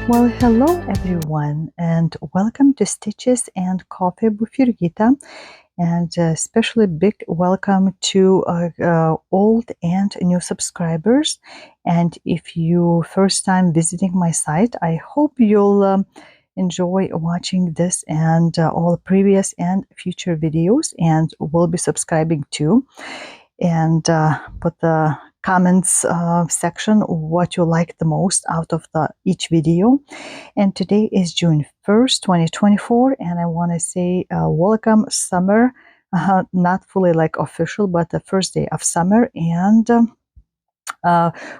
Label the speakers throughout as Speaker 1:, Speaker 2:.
Speaker 1: Well, hello everyone, and welcome to Stitches and Coffee with Jurgita, and especially big welcome to old and new subscribers. And if you first time visiting my site, I hope you'll enjoy watching this and all previous and future videos, and will be subscribing too. And put the comments section what you like the most out of each video. And today is June 1st, 2024, and I want to say welcome summer. Not fully like official, but the first day of summer. And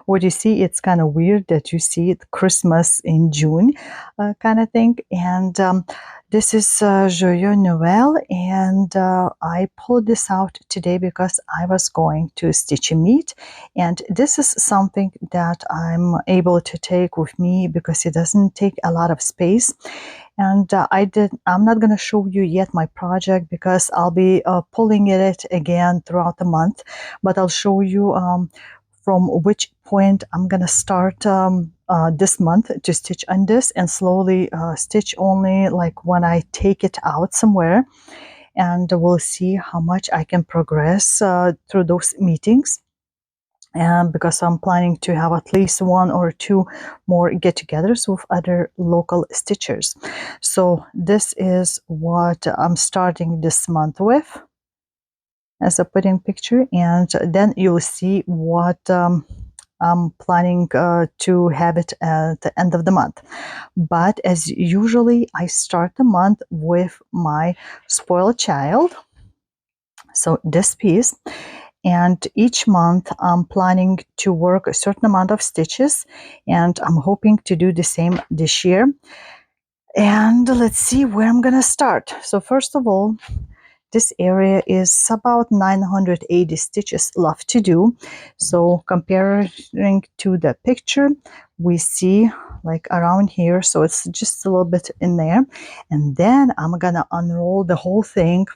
Speaker 1: what you see, it's kind of weird that you see it Christmas in June kind of thing. And this is Joyeux Noël, and I pulled this out today because I was going to Stitchy meet, and this is something that I'm able to take with me because it doesn't take a lot of space. And I'm not going to show you yet my project because I'll be pulling it again throughout the month, but I'll show you from which point I'm gonna start this month to stitch on this, and slowly stitch only like when I take it out somewhere, and we'll see how much I can progress through those meetings. And because I'm planning to have at least one or two more get-togethers with other local stitchers. So this is what I'm starting this month with as a putting picture, and then you'll see what I'm planning to have it at the end of the month. But as usually, I start the month with my spoiled child, so this piece, and each month I'm planning to work a certain amount of stitches, and I'm hoping to do the same this year. And let's see where I'm gonna start. So first of all, this area is about 980 stitches left to do. So comparing to the picture, we see like around here, so it's just a little bit in there. And then I'm gonna unroll the whole thing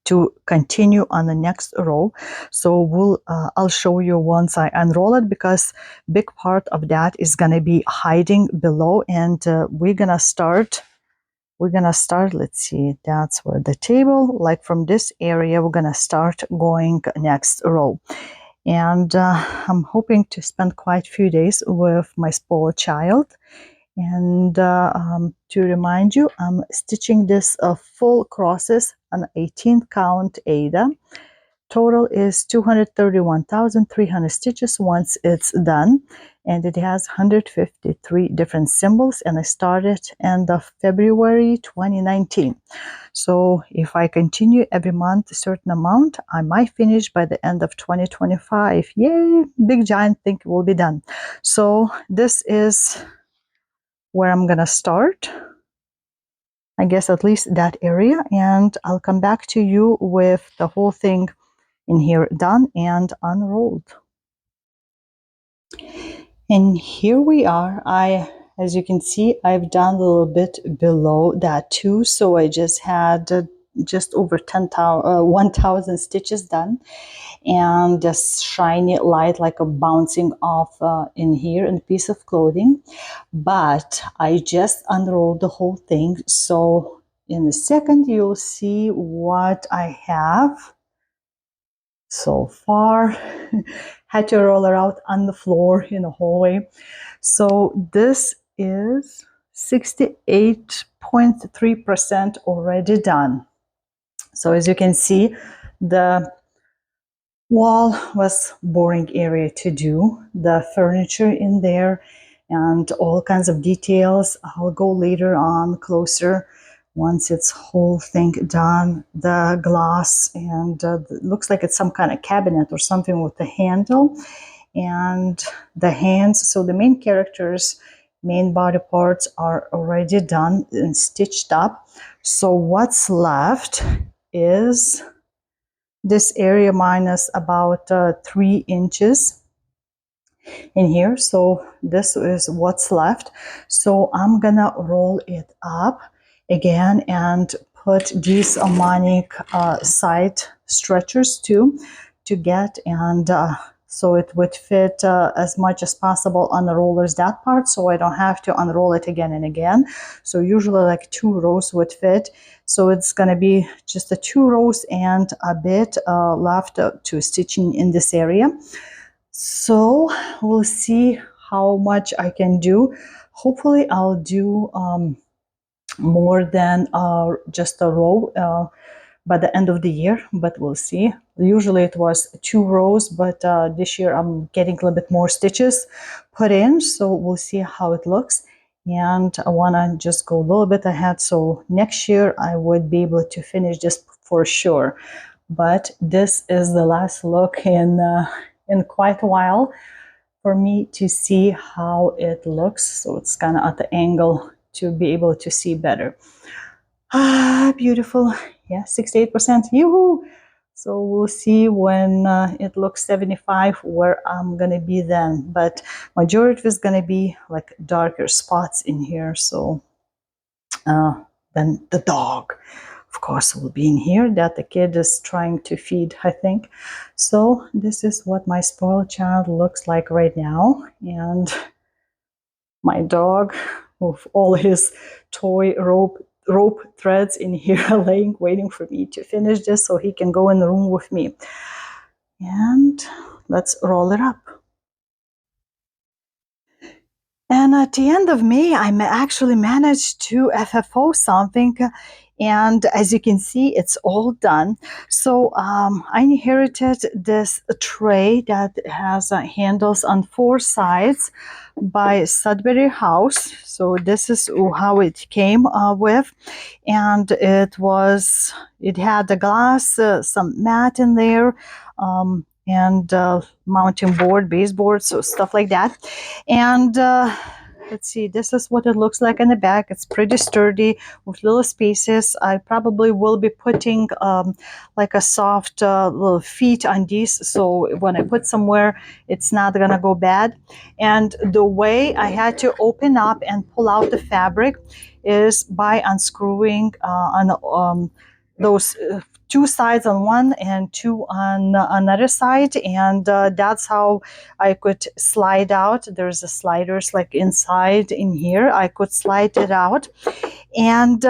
Speaker 1: to continue on the next row. So I'll show you once I unroll it, because big part of that is gonna be hiding below, and we're gonna start, let's see, that's where the table, like from this area, we're gonna start going next row. And I'm hoping to spend quite a few days with my spoiled child. And to remind you, I'm stitching this full crosses on 18th count Ada. Total is 231,300 stitches once it's done, and it has 153 different symbols, and I started end of February 2019. So if I continue every month a certain amount, I might finish by the end of 2025. Yay, big giant thing will be done. So this is where I'm gonna start, I guess, at least that area, and I'll come back to you with the whole thing in here done and unrolled. And here we are. As you can see, I've done a little bit below that too, so I just had just over 1,000 stitches done, and this shiny light like a bouncing off in here in a piece of clothing. But I just unrolled the whole thing, so in a second you'll see what I have so far. Had to roll her out on the floor in the hallway. So this is 68.3% already done. So as you can see, the wall was boring area to do, the furniture in there and all kinds of details. I'll go later on closer once it's whole thing done. The glass, and it looks like it's some kind of cabinet or something with the handle, and the hands. So the main characters, main body parts are already done and stitched up. So what's left is this area minus about 3 inches in here. So this is what's left. So I'm gonna roll it up again and put these harmonic side stretchers too to get and so it would fit as much as possible on the rollers, that part, so I don't have to unroll it again and again. So usually like 2 rows would fit. So it's going to be just the 2 rows and a bit left to stitching in this area. So we'll see how much I can do. Hopefully I'll do more than just a row by the end of the year, but we'll see. Usually it was 2 rows, but this year I'm getting a little bit more stitches put in, so we'll see how it looks. And I want to just go a little bit ahead, so next year I would be able to finish this for sure. But this is the last look in quite a while for me to see how it looks. So it's kind of at the angle to be able to see better. Ah, beautiful. Yeah, 68%. Yoo-hoo! So we'll see when it looks 75 where I'm gonna be then. But majority is gonna be like darker spots in here. So then the dog, of course, will be in here that the kid is trying to feed, I think. So this is what my spoiled child looks like right now. And my dog with all his toy rope threads in here laying, waiting for me to finish this so he can go in the room with me. And let's roll it up. And at the end of May, I actually managed to FFO something. And as you can see, it's all done. So I inherited this tray that has handles on 4 sides by Sudbury House. So this is how it came with. And it had the glass, some mat in there, and mounting board, baseboard, so stuff like that. And let's see, this is what it looks like in the back. It's pretty sturdy with little spaces. I probably will be putting like a soft little feet on these, so when I put somewhere, it's not gonna go bad. And the way I had to open up and pull out the fabric is by unscrewing on those 2 sides on one and 2 on another side, and that's how I could slide out. There's a sliders like inside in here. I could slide it out, and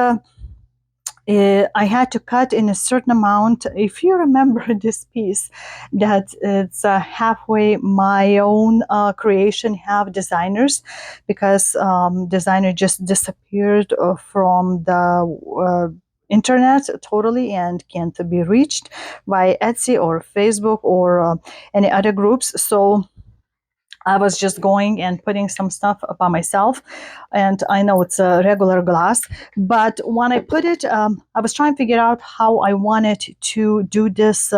Speaker 1: I had to cut in a certain amount. If you remember this piece, that it's halfway my own creation, half designers, because designer just disappeared from the internet totally and can't be reached by Etsy or Facebook or any other groups. So I was just going and putting some stuff by myself, and I know it's a regular glass, but when I put it, I was trying to figure out how I wanted to do this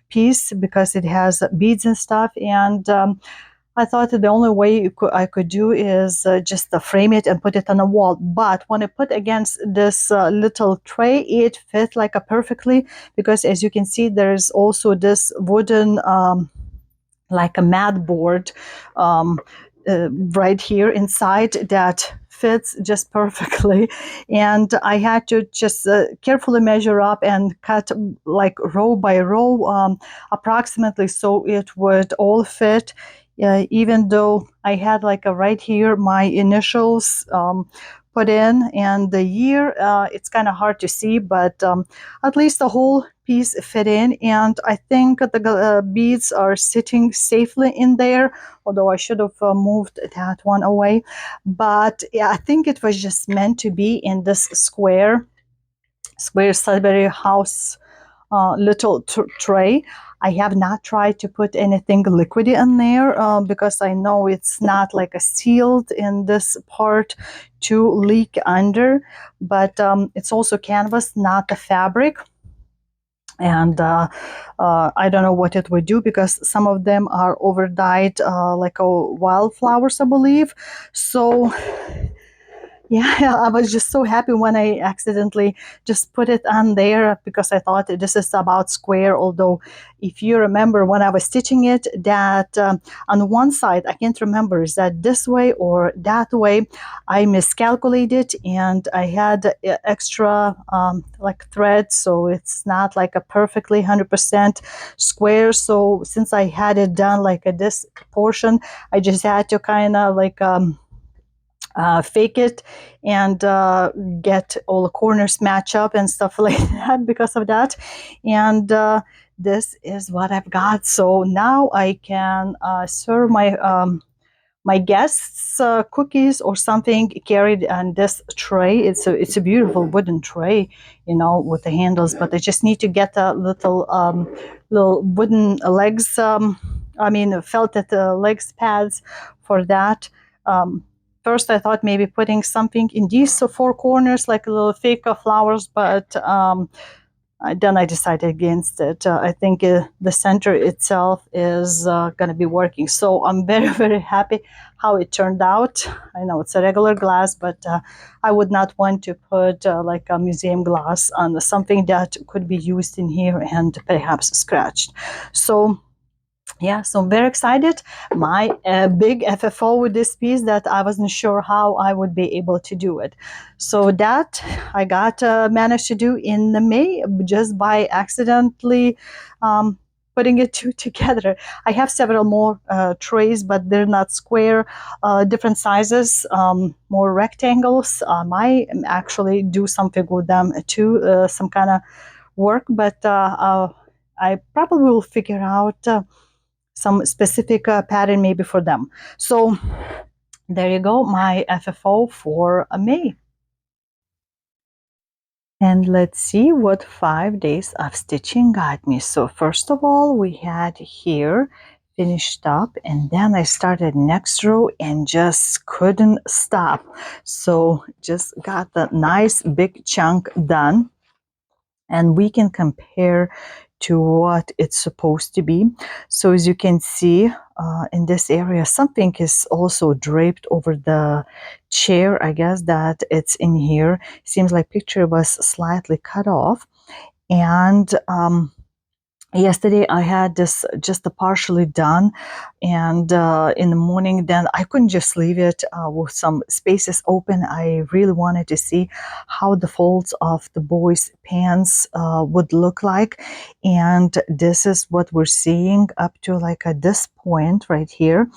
Speaker 1: piece because it has beads and stuff, and I thought that the only way I could do is just frame it and put it on a wall. But when I put against this little tray, it fit like a perfectly, because as you can see, there's also this wooden like a mat board right here inside that fits just perfectly. And I had to just carefully measure up and cut like row by row approximately, so it would all fit. Even though I had like a right here my initials put in, and the year, it's kind of hard to see, but at least the whole piece fit in, and I think the beads are sitting safely in there, although I should have moved that one away. But yeah, I think it was just meant to be in this square Sudbury House little tray. I have not tried to put anything liquidy in there because I know it's not like a sealed in this part to leak under, but it's also canvas, not the fabric. And I don't know what it would do because some of them are over dyed like wildflowers, I believe. So Yeah, I was just so happy when I accidentally just put it on there because I thought this is about square. Although, if you remember when I was stitching it, that on one side, I can't remember, is that this way or that way? I miscalculated and I had extra like thread, so it's not like a perfectly 100% square. So since I had it done like this portion, I just had to kind of like fake it and get all the corners match up and stuff like that because of that. And this is what I've got. So now I can serve my guests cookies or something carried on this tray. It's a beautiful wooden tray, with the handles. But I just need to get a little wooden legs. I mean, felted legs pads for that. Um, First, I thought maybe putting something in these four corners, like a little fake flowers, but then I decided against it. I think the center itself is going to be working. So I'm very, very happy how it turned out. I know it's a regular glass, but I would not want to put like a museum glass on something that could be used in here and perhaps scratched. So yeah, so I'm very excited. My big FFO with this piece that I wasn't sure how I would be able to do it. So that I got managed to do in the May just by accidentally putting it together. I have several more trays, but they're not square, different sizes, more rectangles. I might actually do something with them too, some kind of work, but I probably will figure out some specific pattern maybe for them. So there you go, my FFO for May. And let's see what 5 days of stitching got me. So first of all, we had here finished up, and then I started next row and just couldn't stop. So just got the nice big chunk done, and we can compare to what it's supposed to be. So as you can see in this area, something is also draped over the chair. I guess that it's in here. Seems like picture was slightly cut off. And yesterday I had this just partially done, and in the morning then I couldn't just leave it with some spaces open. I really wanted to see how the folds of the boys pants would look like, and this is what we're seeing up to like at this point right here,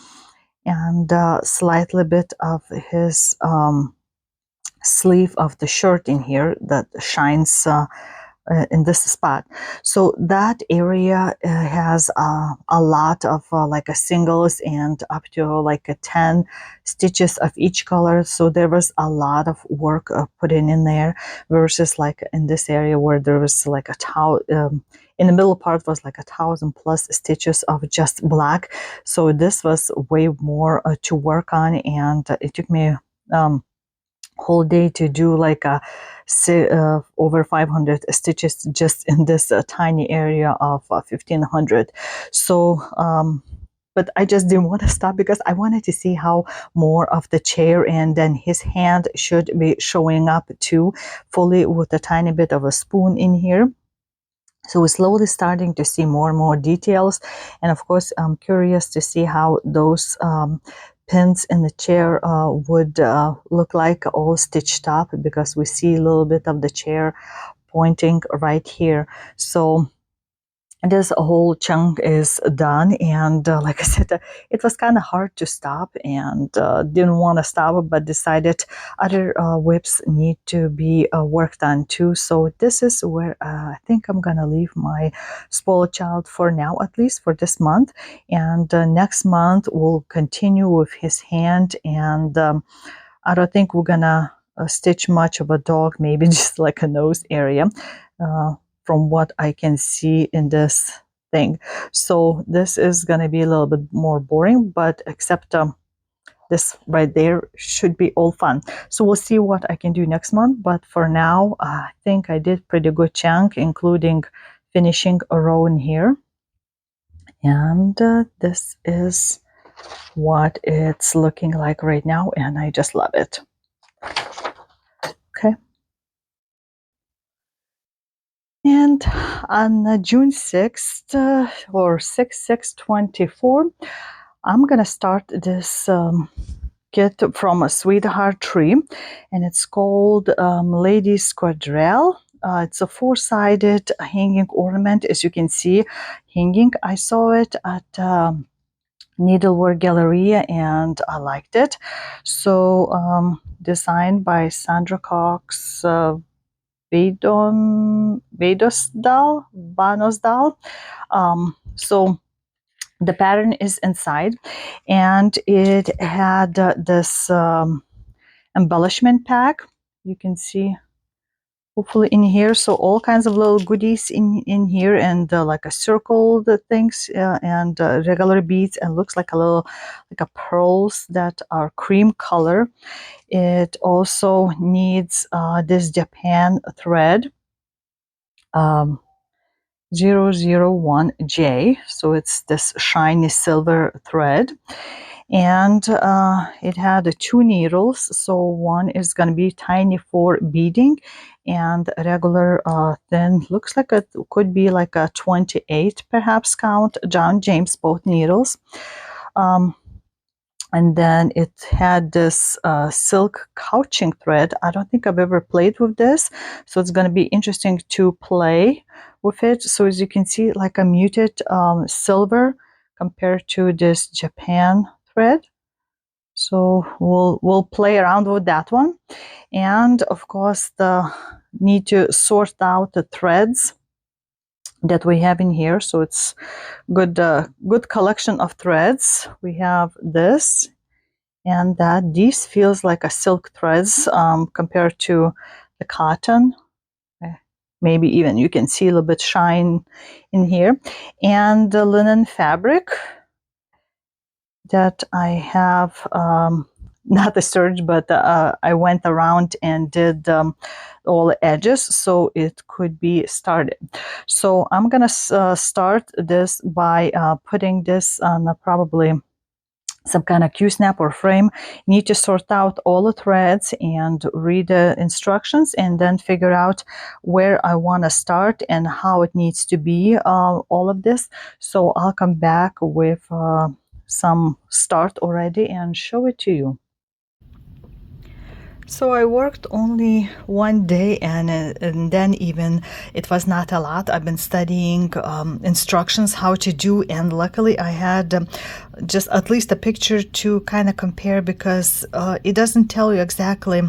Speaker 1: and slightly bit of his sleeve of the shirt in here that shines in this spot. So that area has a lot of like a singles and up to like a 10 stitches of each color. So there was a lot of work put in there versus like in this area where there was like a in the middle part was like 1,000+ stitches of just black. So this was way more to work on, and it took me whole day to do like over 500 stitches just in this tiny area of 1,500. So but I just didn't want to stop because I wanted to see how more of the chair, and then his hand should be showing up too fully with a tiny bit of a spoon in here. So we're slowly starting to see more and more details. And of course, I'm curious to see how those pins in the chair would look like all stitched up, because we see a little bit of the chair pointing right here. So this whole chunk is done, and like I said, it was kind of hard to stop, and didn't want to stop, but decided other whips need to be worked on too. So this is where I think I'm gonna leave my spoiled child for now, at least for this month, and next month we'll continue with his hand. And I don't think we're gonna stitch much of a dog, maybe just like a nose area. From what I can see in this thing. So this is going to be a little bit more boring, but except this right there should be all fun. So we'll see what I can do next month. But for now, I think I did pretty good chunk, including finishing a row in here. And this is what it's looking like right now, and I just love it. Okay. And on June 6th, or 6/6/24, I'm gonna start this kit from a sweetheart tree, and it's called Lady's Quadrille. It's a four-sided hanging ornament, as you can see, hanging. I saw it at Needlework Galleria, and I liked it. So designed by Sandra Cox Banosdal. So the pattern is inside, and it had this embellishment pack. You can see hopefully in here, so all kinds of little goodies in here, and like a circle the things, and regular beads, and looks like a little like a pearls that are cream color. It also needs this Japan thread, um, 001J, so it's this shiny silver thread. And it had two needles, so one is going to be tiny for beading, and regular thin, looks like it could be like a 28 perhaps count John James, both needles. And then it had this silk couching thread. I don't think I've ever played with this, so it's going to be interesting to play with it. So as you can see, like a muted silver compared to this Japan thread. So we'll play around with that one, and of course the need to sort out the threads that we have in here. So it's good collection of threads. We have this and that. These feels like a silk threads compared to the cotton. Maybe even you can see a little bit shine in here, and the linen fabric that I have, not a search, but I went around and did all the edges, so it could be started. So I'm gonna start this by putting this on probably some kind of Q-snap or frame. You need to sort out all the threads and read the instructions, and then figure out where I want to start and how it needs to be, all of this. So I'll come back with some start already and show it to you. So I worked only one day, and then even it was not a lot. I've been studying instructions how to do, and luckily I had just at least a picture to kind of compare, because it doesn't tell you exactly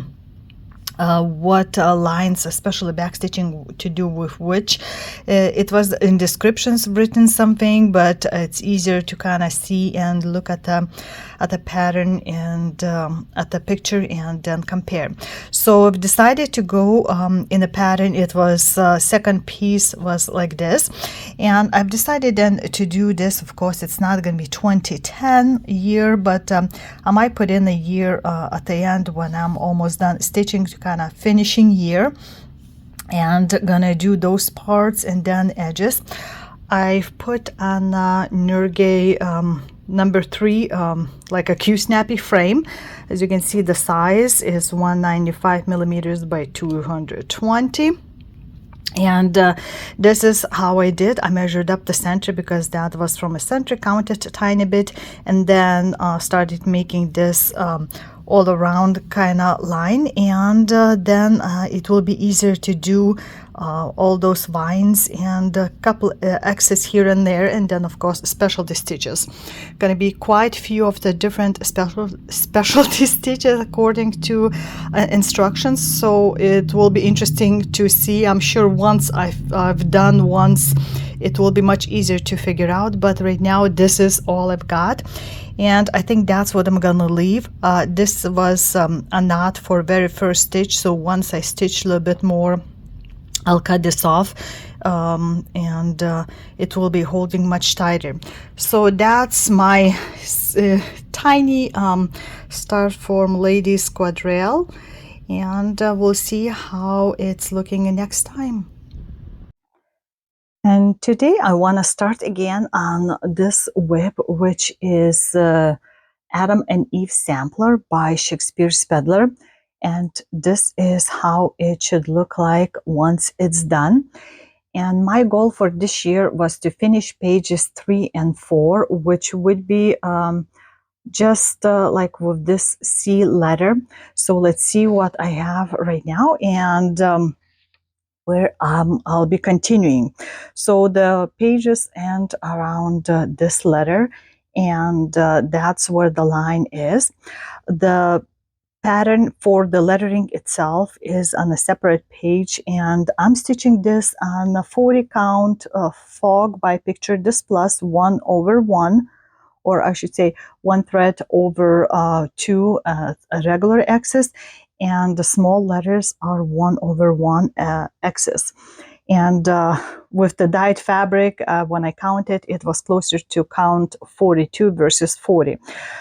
Speaker 1: what lines, especially backstitching, to do with which. It was in descriptions written something, but it's easier to kind of see and look at the pattern and at the picture, and then compare. So I've decided to go in the pattern. It was second piece was like this, and I've decided then to do this. Of course, it's not going to be 2010 year, but I might put in a year at the end when I'm almost done stitching, to kind of finishing year, and gonna do those parts and then edges. I've put on Nurgay number 3, like a Q-snappy frame. As you can see, the size is 195 millimeters by 220. And this is how I did. I measured up the center, because that was from a center, counted a tiny bit, and then started making this all around kind of line, and then it will be easier to do all those vines and a couple X's here and there, and then of course specialty stitches. Going to be quite few of the different specialty stitches according to instructions, so it will be interesting to see. I'm sure once I've done once, it will be much easier to figure out, but right now this is all I've got, and I think that's what I'm gonna leave. This was a knot for very first stitch, so once I stitch a little bit more, I'll cut this off, and it will be holding much tighter. So that's my tiny start form Ladies Quadrille, and we'll see how it's looking next time. And today I want to start again on this whip, which is Adam and Eve Sampler by Shakespeare Spedler. And this is how it should look like once it's done. And my goal for this year was to finish pages 3 and 4, which would be just like with this C letter. So let's see what I have right now, and where I'll be continuing. So the pages end around this letter, and that's where the line is. The pattern for the lettering itself is on a separate page, and I'm stitching this on a 40 count fog by Picture This Plus 1/1, or I should say 1 thread over 2 a regular axis, and the small letters are 1/1 axis. And with the dyed fabric, when I counted, it was closer to count 42 versus 40.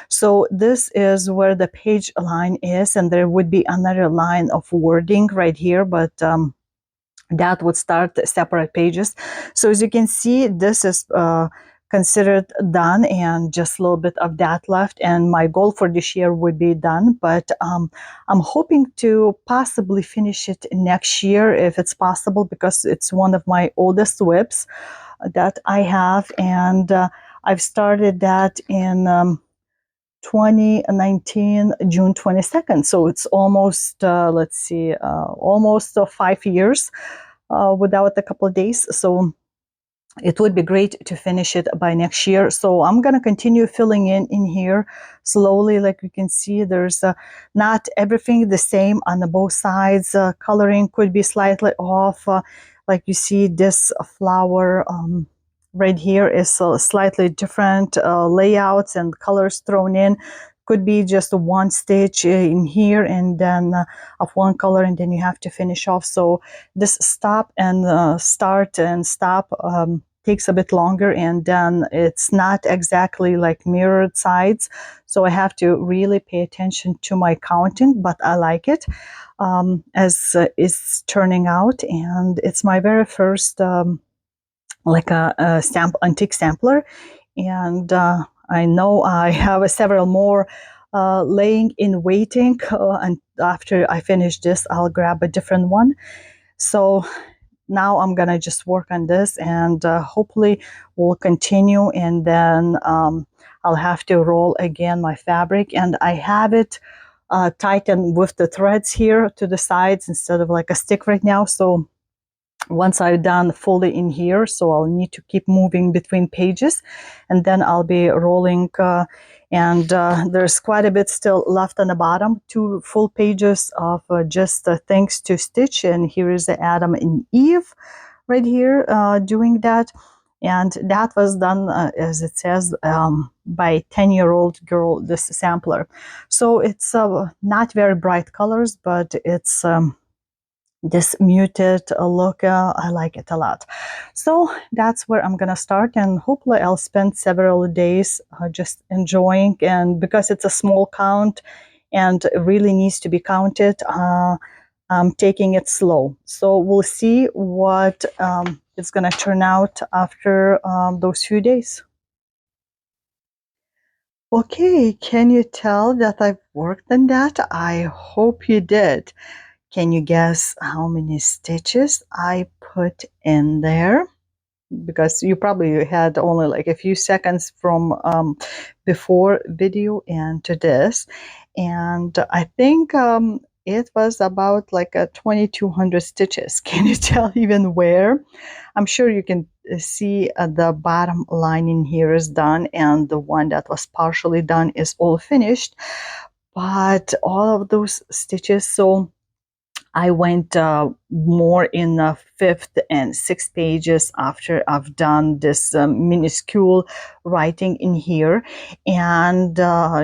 Speaker 1: So this is where the page line is, and there would be another line of wording right here, but that would start separate pages. So as you can see, this is considered done, and just a little bit of that left, and my goal for this year would be done, but I'm hoping to possibly finish it next year if it's possible, because it's one of my oldest WIPs that I have, and I've started that in 2019 June 22nd, so it's almost let's see, almost 5 years without a couple of days. So it would be great to finish it by next year. So I'm going to continue filling in here slowly. Like you can see, there's not everything the same on the both sides. Coloring could be slightly off. Like you see, this flower right here is slightly different layouts and colors thrown in. Could be just one stitch in here, and then of one color, and then you have to finish off. So this stop and start and stop takes a bit longer, and then it's not exactly like mirrored sides. So I have to really pay attention to my counting, but I like it as it's turning out. And it's my very first like a antique sampler, and I know I have several more laying in waiting, and after I finish this, I'll grab a different one. So now I'm gonna just work on this, and hopefully we'll continue, and then I'll have to roll again my fabric, and I have it tightened with the threads here to the sides instead of like a stick right now. So once I've done fully in here, so I'll need to keep moving between pages, and then I'll be rolling, and there's quite a bit still left on the bottom, 2 full pages of just things to stitch. And here is the Adam and Eve right here doing that, and that was done as it says by 10-year-old girl, this sampler. So it's not very bright colors, but it's this muted look. I like it a lot. So that's where I'm gonna start, and hopefully I'll spend several days just enjoying, and because it's a small count and it really needs to be counted, I'm taking it slow. So we'll see what it's gonna turn out after those few days. Okay, can you tell that I've worked on that? I hope you did. Can you guess how many stitches I put in there? Because you probably had only like a few seconds from before video and to this. And I think it was about like a 2,200 stitches. Can you tell even where? I'm sure you can see the bottom line in here is done, and the one that was partially done is all finished. But all of those stitches, so I went more in the 5th and 6th pages after I've done this minuscule writing in here, and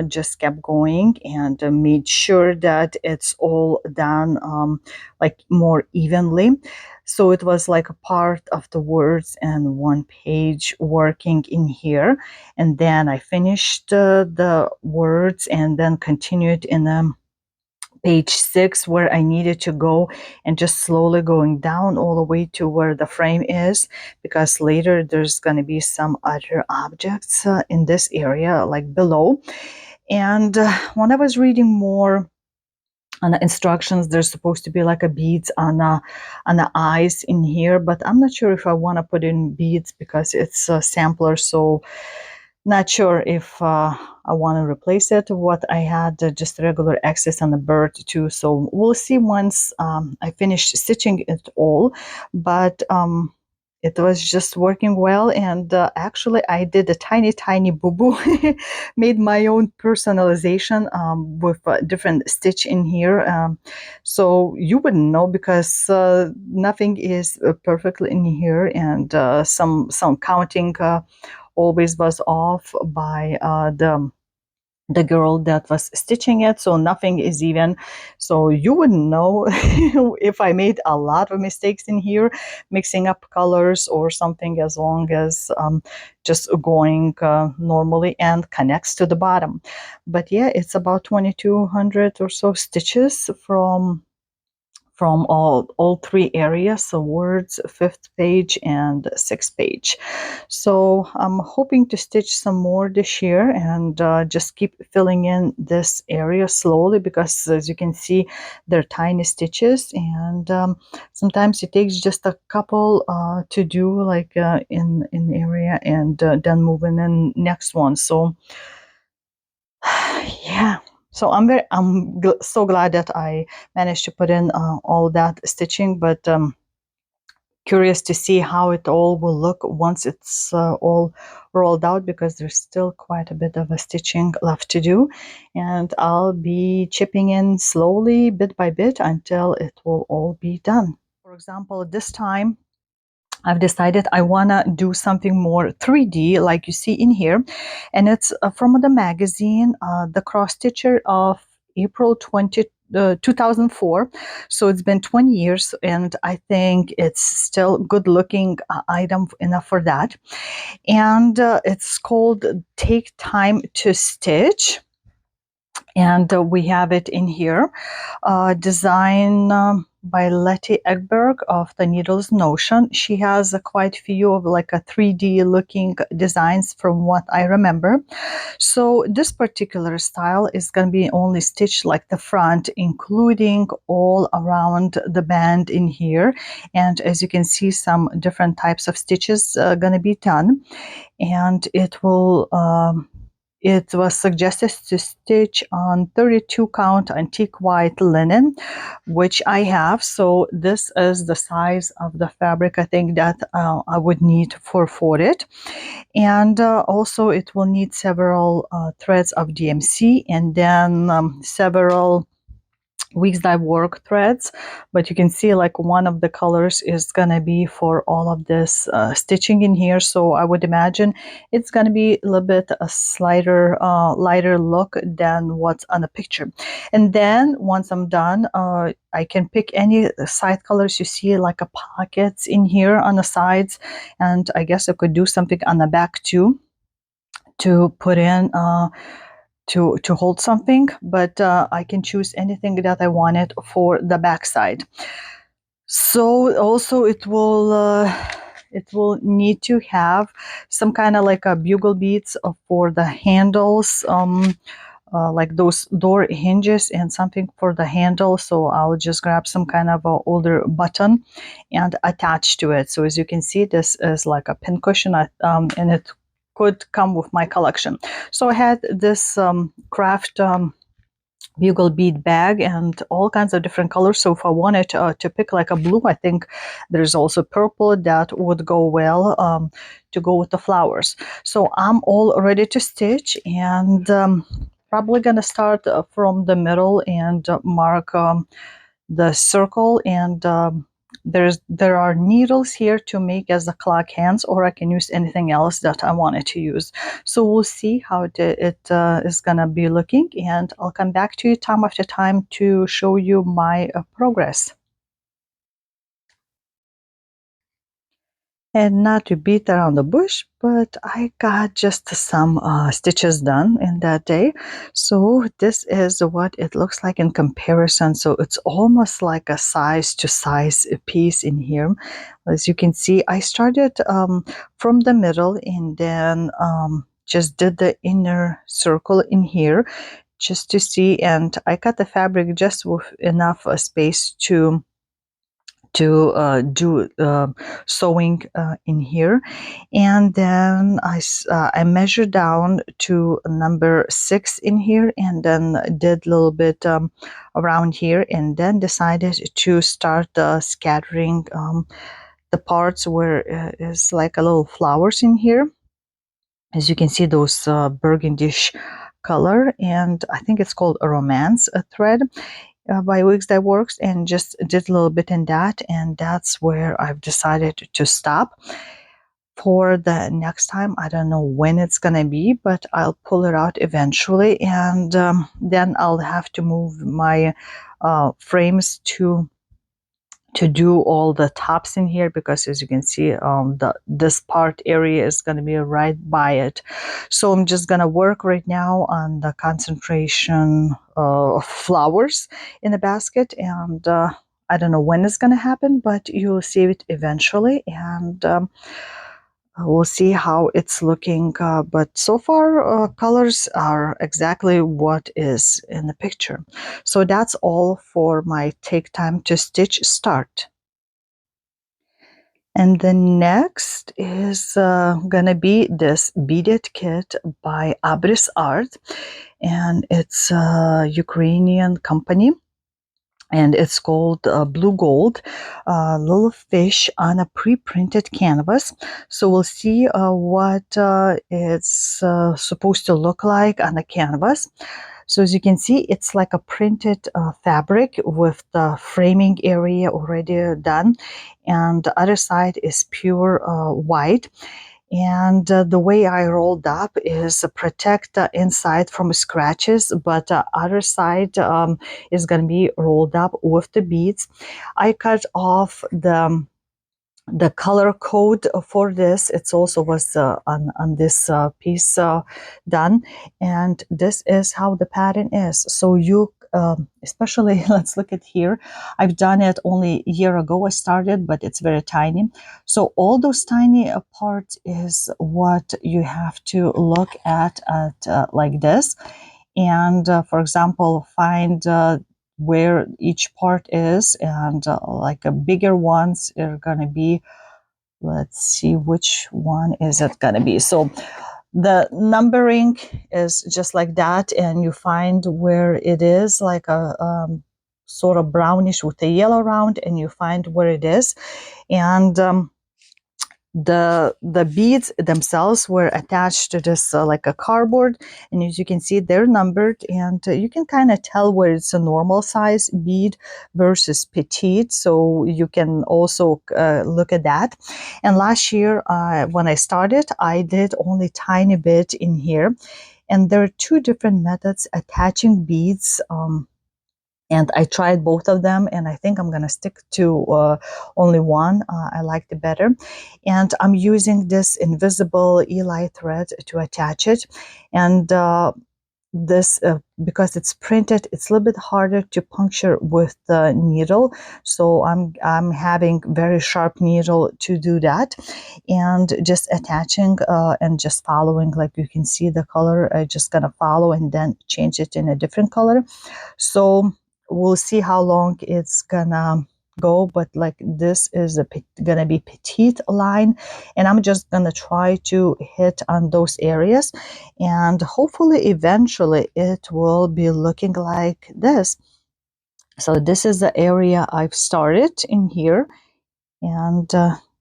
Speaker 1: just kept going, and made sure that it's all done like more evenly. So it was like a part of the words and one page working in here, and then I finished the words and then continued in page 6 where I needed to go, and just slowly going down all the way to where the frame is, because later there's going to be some other objects in this area like below. And when I was reading more on the instructions there's supposed to be like a beads on the eyes in here, but I'm not sure if I want to put in beads because it's a sampler, so not sure if I want to replace it. What I had just regular access on the bird too, so we'll see once I finish stitching it all. But it was just working well, and actually I did a tiny boo-boo. Made my own personalization with a different stitch in here, so you wouldn't know because nothing is perfectly in here, and some counting always was off by the girl that was stitching it, so nothing is even. So you wouldn't know if I made a lot of mistakes in here mixing up colors or something, as long as just going normally and connects to the bottom. But yeah, it's about 2200 or so stitches from all three areas, so words, fifth page and sixth page. So I'm hoping to stitch some more this year, and just keep filling in this area slowly, because as you can see they're tiny stitches, and sometimes it takes just a couple to do, like in the area, and then moving in next one. So yeah, so so glad that I managed to put in all that stitching, but curious to see how it all will look once it's all rolled out, because there's still quite a bit of a stitching left to do, and I'll be chipping in slowly bit by bit until it will all be done. For example, this time I've decided I want to do something more 3D, like you see in here. And it's from the magazine, The Cross Stitcher of April 2004. So it's been 20 years, and I think it's still good looking item enough for that. And it's called Take Time to Stitch. And we have it in here. Design by Letty Egberg of the Needles Notion. She has quite a few of like a 3D looking designs from what I remember. So this particular style is going to be only stitched like the front, including all around the band in here. And as you can see, some different types of stitches going to be done. And it was suggested to stitch on 32 count antique white linen, which I have. So this is the size of the fabric I think that I would need for it. And also it will need several threads of DMC, and then several weeks dye work threads. But you can see like one of the colors is gonna be for all of this stitching in here, so I would imagine it's gonna be a little bit a slighter lighter look than what's on the picture. And then once I'm done, I can pick any side colors you see, like a pockets in here on the sides, and I guess I could do something on the back too to put in to hold something, but I can choose anything that I wanted for the backside. So also it will need to have some kind of like a bugle beads for the handles, like those door hinges, and something for the handle. So I'll just grab some kind of a older button and attach to it. So as you can see, this is like a pin cushion, and it could come with my collection. So I had this craft bugle bead bag and all kinds of different colors. So if I wanted to pick like a blue, I think there's also purple that would go well to go with the flowers. So I'm all ready to stitch, and probably gonna start from the middle and mark the circle, and there are needles here to make as the clock hands, or I can use anything else that I wanted to use. So we'll see how it is gonna be looking, and I'll come back to you time after time to show you my progress. And not to beat around the bush, but I got just some stitches done in that day. So this is what it looks like in comparison. So it's almost like a size to size piece in here. As you can see, I started from the middle, and then just did the inner circle in here. just to see, and I cut the fabric just with enough space to do sewing in here. And then I measured down to number 6 in here, and then did a little bit around here, and then decided to start scattering the parts where is like a little flowers in here. As you can see, those burgundish color, and I think it's called a romance thread by Wigs That Works, and just did a little bit in that, and that's where I've decided to stop. For the next time, I don't know when it's gonna be, but I'll pull it out eventually, and then I'll have to move my frames to do all the tops in here, because as you can see, this part area is going to be right by it. So I'm just going to work right now on the concentration of flowers in the basket, and I don't know when it's going to happen, but you'll see it eventually, and we'll see how it's looking. But so far, colors are exactly what is in the picture. So that's all for my take time to stitch start. And the next is gonna be this beaded kit by Abris Art, and it's a Ukrainian company, and it's called Blue Gold, little fish on a pre-printed canvas. So we'll see what it's supposed to look like on the canvas. So as you can see, it's like a printed fabric with the framing area already done, and the other side is pure white. And the way I rolled up is protect the inside from scratches, but the other side is going to be rolled up with the beads. I cut off the color code for this. It's also was on this piece done, and this is how the pattern is. So you especially let's look at here. I've done it only a year ago I started, but it's very tiny. So all those tiny parts is what you have to look at like this, and for example, find where each part is, and like a bigger ones are going to be, let's see which one is it going to be. So the numbering is just like that, and you find where it is like a sort of brownish with a yellow round, and you find where it is. And the beads themselves were attached to this like a cardboard, and as you can see, they're numbered, and you can kind of tell where it's a normal size bead versus petite, so you can also look at that. And last year when I started, I did only tiny bit in here, and there are two different methods attaching beads, and I tried both of them, and I think I'm going to stick to only one. I liked it better. And I'm using this invisible Eli thread to attach it. And this, because it's printed, it's a little bit harder to puncture with the needle. So I'm having very sharp needle to do that. And just attaching and just following, like you can see the color, just going to follow and then change it in a different color. So we'll see how long it's gonna go, but like this is gonna be petite line, and I'm just gonna try to hit on those areas, and hopefully eventually it will be looking like this. So this is the area I've started in here, and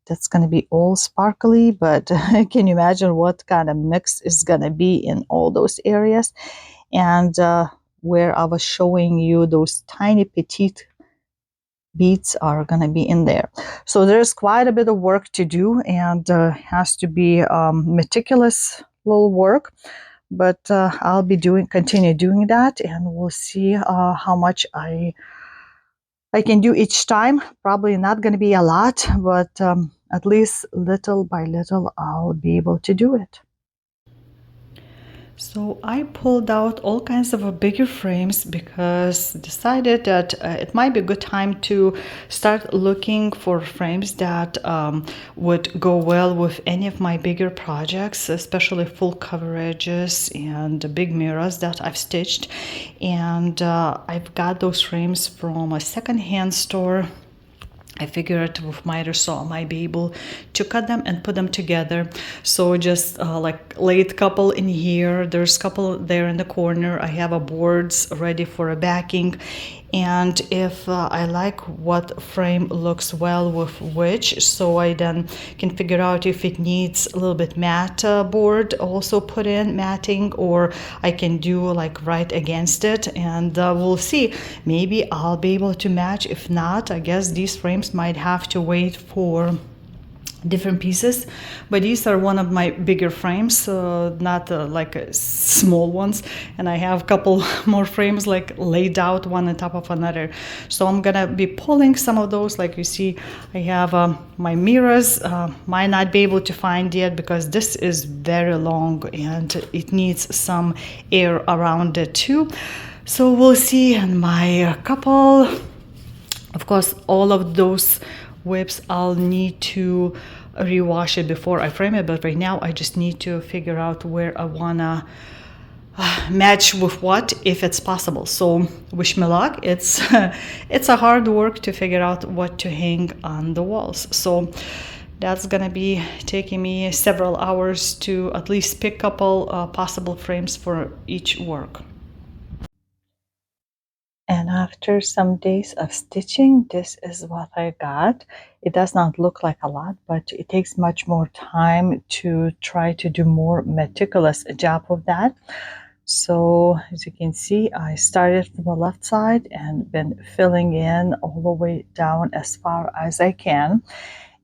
Speaker 1: that's going to be all sparkly, but can you imagine what kind of mix is going to be in all those areas? And where I was showing you those tiny petite beads are going to be in there. So there's quite a bit of work to do, and has to be meticulous little work, but I'll be continue doing that, and we'll see how much I can do each time. Probably not going to be a lot, but at least little by little I'll be able to do it. So I pulled out all kinds of bigger frames because decided that it might be a good time to start looking for frames that would go well with any of my bigger projects, especially full coverages and big mirrors that I've stitched. And I've got those frames from a secondhand store. I figured with miter saw I might be able to cut them and put them together. So just like laid couple in here, there's couple there in the corner. I have a boards ready for a backing. And if I like what frame looks well with which, so I then can figure out if it needs a little bit matte board also put in matting, or I can do like right against it, and we'll see. Maybe I'll be able to match. If not, I guess these frames might have to wait for different pieces, but these are one of my bigger frames, not like small ones, and I have a couple more frames like laid out one on top of another. So I'm gonna be pulling some of those. Like you see, I have my mirrors, might not be able to find yet because this is very long and it needs some air around it too. So we'll see. And my couple, of course, all of those whips I'll need to rewash it before I frame it, but right now I just need to figure out where I wanna match with what, if it's possible. So wish me luck. It's it's a hard work to figure out what to hang on the walls. So that's gonna be taking me several hours to at least pick a couple possible frames for each work. And after some days of stitching, this is what I got. It does not look like a lot, but it takes much more time to try to do more meticulous job of that. So as you can see, I started from the left side and been filling in all the way down as far as I can.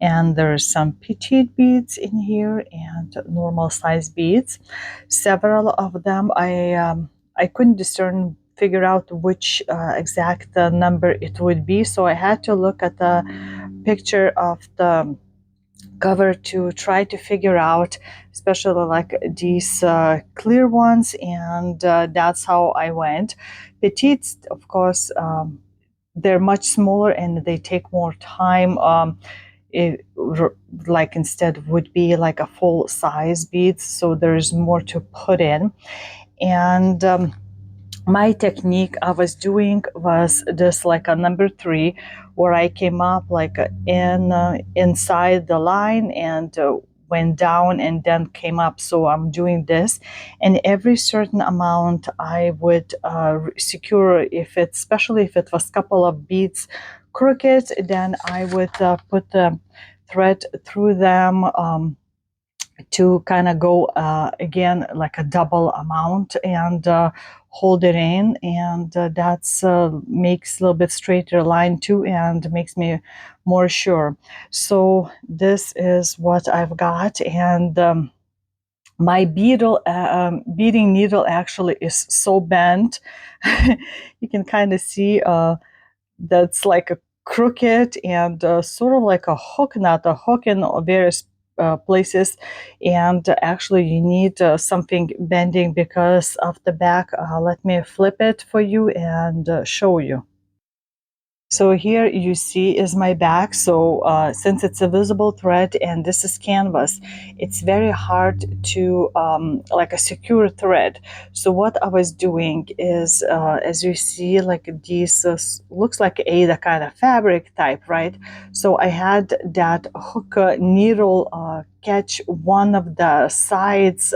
Speaker 1: And there's some petite beads in here and normal size beads. Several of them I couldn't figure out which exact number it would be, so I had to look at the picture of the cover to try to figure out, especially like these clear ones, and that's how I went. Petites, of course, they're much smaller and they take more time. It, like instead would be like a full size beads, so there's more to put in. And my technique I was doing was just like a number 3, where I came up like inside the line and went down and then came up. So I'm doing this, and every certain amount I would secure. If it's, especially if it was a couple of beads crooked, then I would put the thread through them to kind of go again like a double amount and hold it in, and that's makes a little bit straighter line too and makes me more sure. So this is what I've got, and my beading needle actually is so bent. You can kind of see that's like a crooked and sort of like a hook knot, a hook in various places, and actually you need something bending because of the back. Let me flip it for you and show you. So here you see is my back. So since it's a visible thread and this is canvas, it's very hard to like a secure thread. So what I was doing is, as you see, like these looks like a kind of fabric type, right? So I had that hook needle catch one of the sides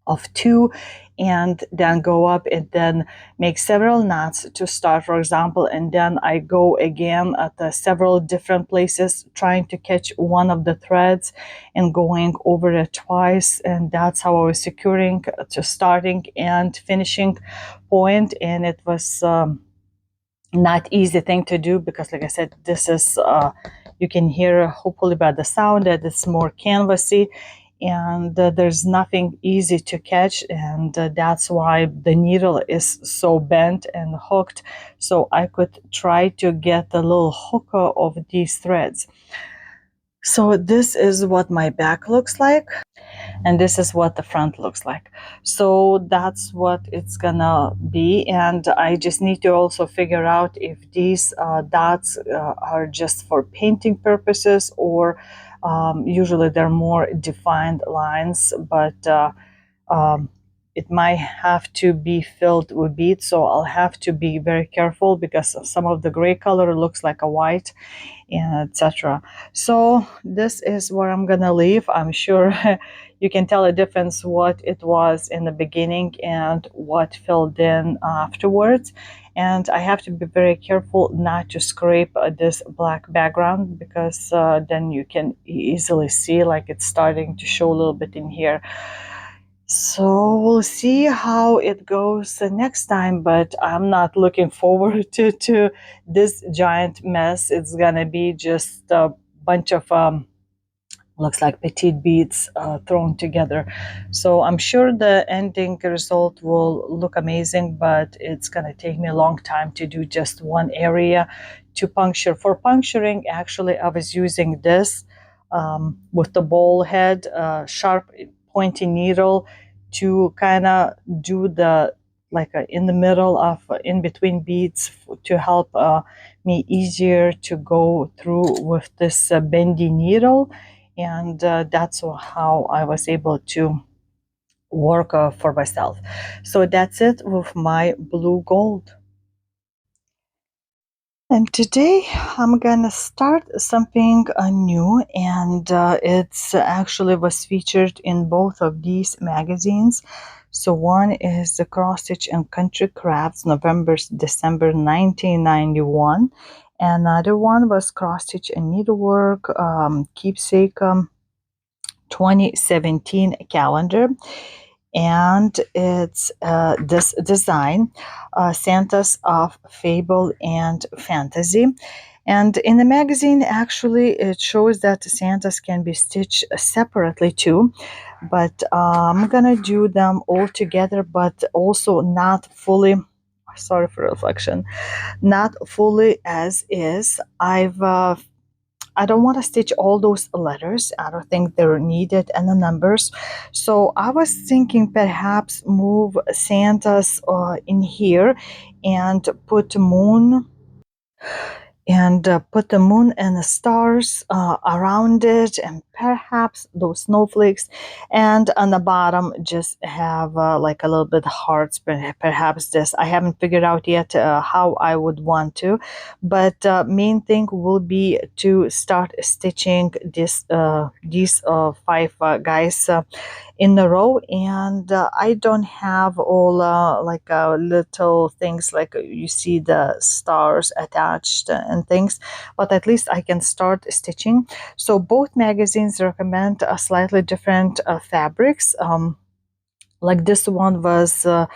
Speaker 1: of 2, and then go up and then make several knots to start, for example, and then I go again at several different places trying to catch one of the threads and going over it twice, and that's how I was securing to starting and finishing point. And it was not easy thing to do because, like I said, this is you can hear hopefully by the sound that it's more canvasy, and there's nothing easy to catch, and that's why the needle is so bent and hooked, so I could try to get the little hook of these threads. So this is what my back looks like, and this is what the front looks like. So that's what it's gonna be, and I just need to also figure out if these dots are just for painting purposes, or usually they're more defined lines, but um, it might have to be filled with beads, so I'll have to be very careful because some of the gray color looks like a white, and etc. So this is where I'm gonna leave. I'm sure you can tell a difference what it was in the beginning and what filled in afterwards. And I have to be very careful not to scrape this black background, because then you can easily see like it's starting to show a little bit in here. So we'll see how it goes the next time, but I'm not looking forward to this giant mess. It's gonna be just a bunch of looks like petite beads thrown together. So I'm sure the ending result will look amazing, but it's gonna take me a long time to do just one area to puncture. For puncturing, actually, I was using this with the ball head, sharp pointy needle, to kind of do the like in the middle of in between beads, to help me easier to go through with this bendy needle. And that's how I was able to work for myself. So that's it with my blue gold. And today I'm gonna start something new, and it's actually was featured in both of these magazines. So one is the Cross Stitch and Country Crafts, November December 1991. Another one was Cross Stitch and Needlework, Keepsake 2017 calendar. And it's this design, Santas of Fable and Fantasy. And in the magazine, actually, it shows that Santas can be stitched separately too, but I'm gonna do them all together, but also not fully. Sorry for reflection, not fully as is. I don't want to stitch all those letters. I don't think they're needed, and the numbers. So I was thinking perhaps move Santa's in here and put moon, and put the moon and the stars around it, and perhaps those snowflakes, and on the bottom just have like a little bit hearts. Perhaps this, I haven't figured out yet how I would want to, but main thing will be to start stitching these five guys in a row. And I don't have all like little things like you see the stars attached and things, but at least I can start stitching. So both magazines recommend a slightly different fabrics. Like this one was on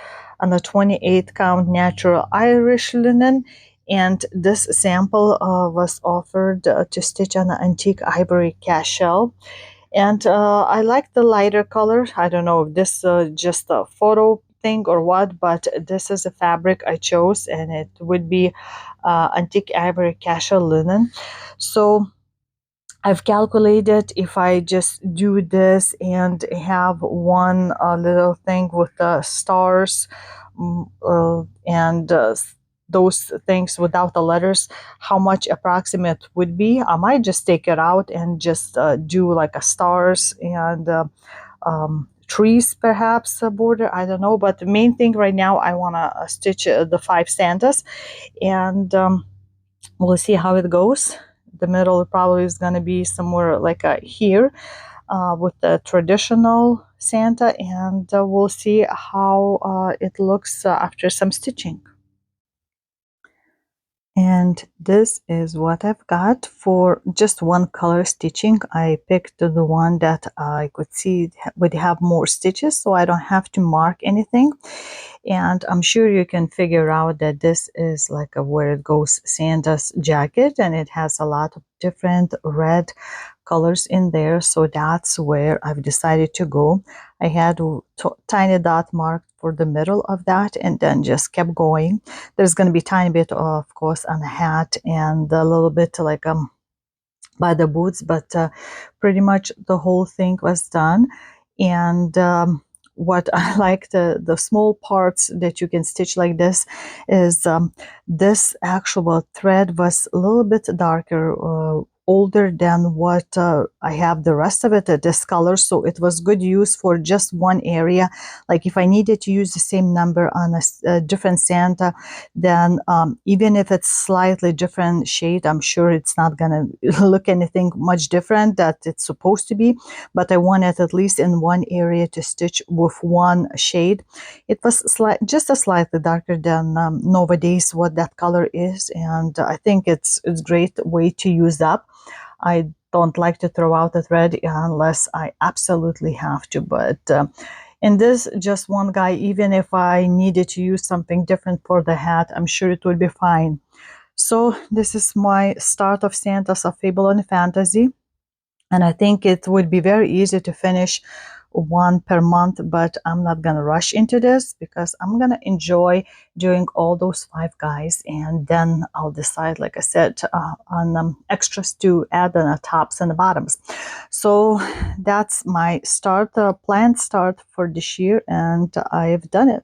Speaker 1: a 28 count natural Irish linen, and this sample was offered to stitch on an antique ivory cashel. And I like the lighter color. I don't know if this just a photo thing or what, but this is a fabric I chose, and it would be antique ivory casual linen. So I've calculated if I just do this and have one little thing with the stars, and those things without the letters, how much approximate would be. I might just take it out and just do like a stars and trees, perhaps a border. I don't know, but the main thing right now, I want to stitch the five Santas, and we'll see how it goes. The middle probably is going to be somewhere like here with the traditional Santa, and we'll see how it looks after some stitching. And this is what I've got for just one color stitching. I picked the one that I could see would have more stitches, so I don't have to mark anything. And I'm sure you can figure out that this is like a where it goes Santa's jacket, and it has a lot of different red colors in there, so that's where I've decided to go. I had a tiny dot marked for the middle of that, and then just kept going. There's going to be tiny bit of course on the hat, and a little bit like by the boots, but pretty much the whole thing was done. And what I like, the small parts that you can stitch like this is this actual thread was a little bit darker, older than what I have the rest of it at this color, so it was good use for just one area. Like if I needed to use the same number on a different Santa, then even if it's slightly different shade, I'm sure it's not gonna look anything much different that it's supposed to be, but I wanted at least in one area to stitch with one shade. It was just a slightly darker than nowadays what that color is, and I think it's great way to use up. I don't like to throw out a thread unless I absolutely have to, but in this just one guy, even if I needed to use something different for the hat, I'm sure it will be fine. So this is my start of Santa's of Fable and Fantasy. And I think it would be very easy to finish one per month, but I'm not gonna rush into this because I'm gonna enjoy doing all those 5 guys, and then I'll decide, like I said, on extras to add on the tops and the bottoms. So that's my start, planned start for this year, and I've done it.